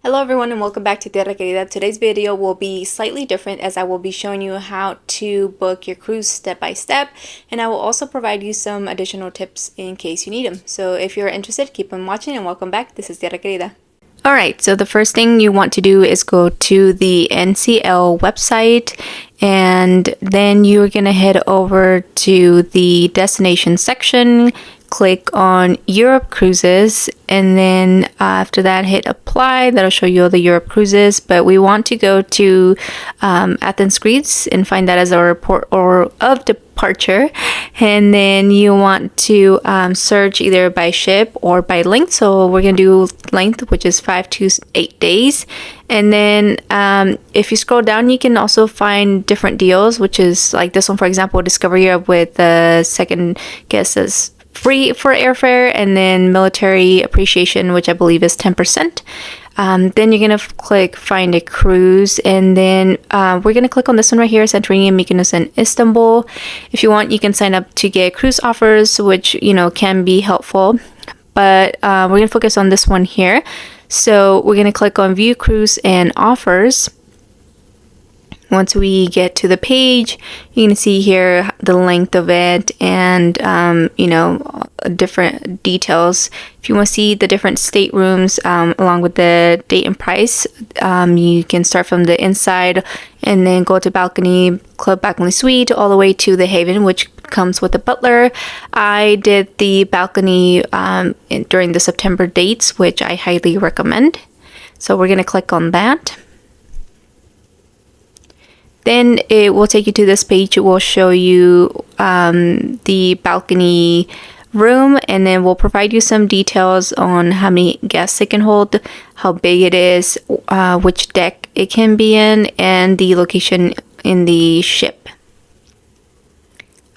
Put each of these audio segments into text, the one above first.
Hello everyone and welcome back to Tierra Querida. Today's video will be slightly different as I will be showing you how to book your cruise step by step, and I will also provide you some additional tips in case you need them. So if you're interested, keep on watching and welcome back. This is Tierra Querida. Alright, so the first thing you want to do is go to the NCL website, and then you're going to head over to the destination section, click on Europe cruises, and then after that hit apply. That'll show you all the Europe cruises, but we want to go to Athens, Greece, and find that as our port or of departure. And then you want to search either by ship or by length. So we're gonna do length, which is 5 to 8 days. And then if you scroll down, you can also find different deals, which is like this one, for example, Discover Europe with the second guest is free for airfare, and then military appreciation, which I believe is 10%. Then you're gonna click find a cruise, and then we're gonna click on this one right here, Santorini, Mykonos, and Istanbul. If you want, you can sign up to get cruise offers, which can be helpful, but we're gonna focus on this one here. So we're gonna click on view cruise and offers. Once we get to the page, you can see here the length of it and different details. If you want to see the different staterooms along with the date and price, you can start from the inside and then go to balcony, club balcony suite, all the way to the haven, which comes with a butler. I did the balcony during the September dates, which I highly recommend. So we're going to click on that. Then it will take you to this page. It will show you the balcony room, and then we'll provide you some details on how many guests it can hold, how big it is, which deck it can be in, and the location in the ship.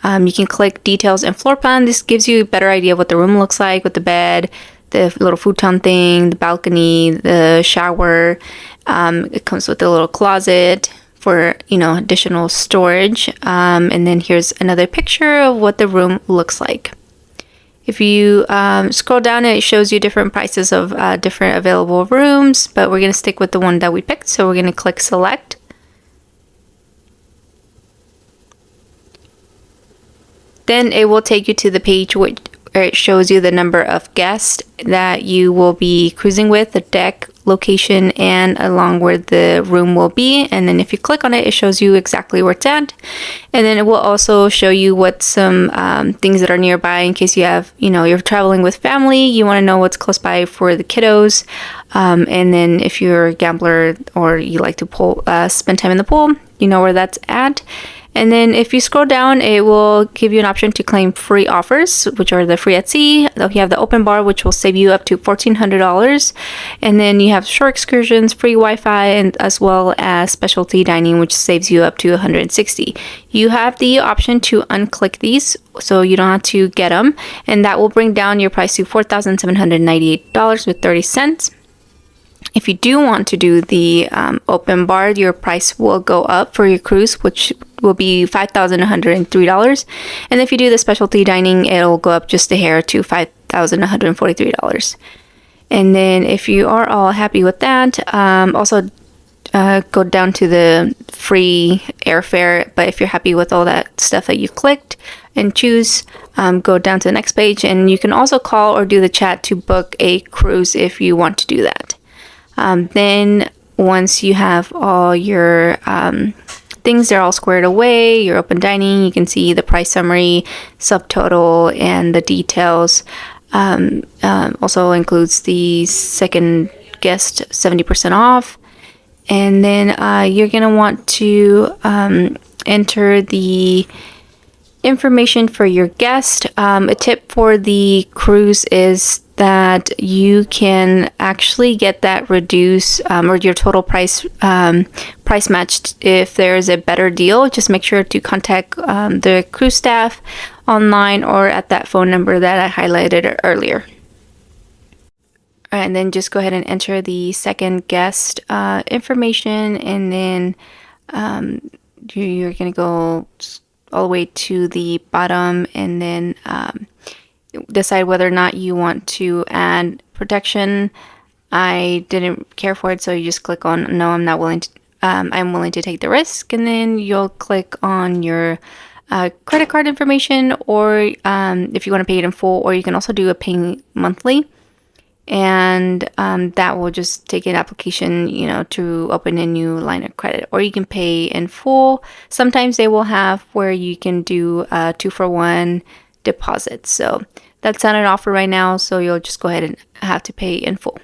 You can click details and floor plan. This gives you a better idea of what the room looks like with the bed, the little futon thing, the balcony, the shower. It comes with a little closet for additional storage, and then here's another picture of what the room looks like. If you scroll down, it shows you different prices of different available rooms, but we're going to stick with the one that we picked, so we're going to click select. Then it will take you to the page where it shows you the number of guests that you will be cruising with, the deck, location, and along where the room will be. And then if you click on it, it shows you exactly where it's at. And then it will also show you what some things that are nearby in case you have, you're traveling with family, you want to know what's close by for the kiddos. And then if you're a gambler or you like to spend time in the pool, you know where that's at. And then if you scroll down, it will give you an option to claim free offers, which are the free at sea. You have the open bar, which will save you up to $1,400. And then you have shore excursions, free Wi-Fi, and as well as specialty dining, which saves you up to $160. You have the option to unclick these, so you don't have to get them. And that will bring down your price to $4,798 with 30 cents. If you do want to do the open bar, your price will go up for your cruise, which will be $5,103. And if you do the specialty dining, it'll go up just a hair to $5,143. And then if you are all happy with that, also go down to the free airfare. But if you're happy with all that stuff that you clicked and choose, go down to the next page. And you can also call or do the chat to book a cruise if you want to do that. Then once you have all your things, they're all squared away, your open dining, you can see the price summary, subtotal, and the details. Also includes the second guest 70% off. And then you're going to want to enter the information for your guest. A tip for the cruise is that you can actually get that reduced or your total price matched if there's a better deal. Just make sure to contact the cruise staff online or at that phone number that I highlighted earlier. And then just go ahead and enter the second guest information, and then you're going to go all the way to the bottom, and then decide whether or not you want to add protection I didn't care for it, so you just click on no, I'm not willing to, I'm willing to take the risk, and then you'll click on your credit card information, or if you want to pay it in full, or you can also do a paying monthly, and that will just take an application, to open a new line of credit, or you can pay in full. Sometimes they will have where you can do 2-for-1 deposits. So that's not an offer right now, so you'll just go ahead and have to pay in full.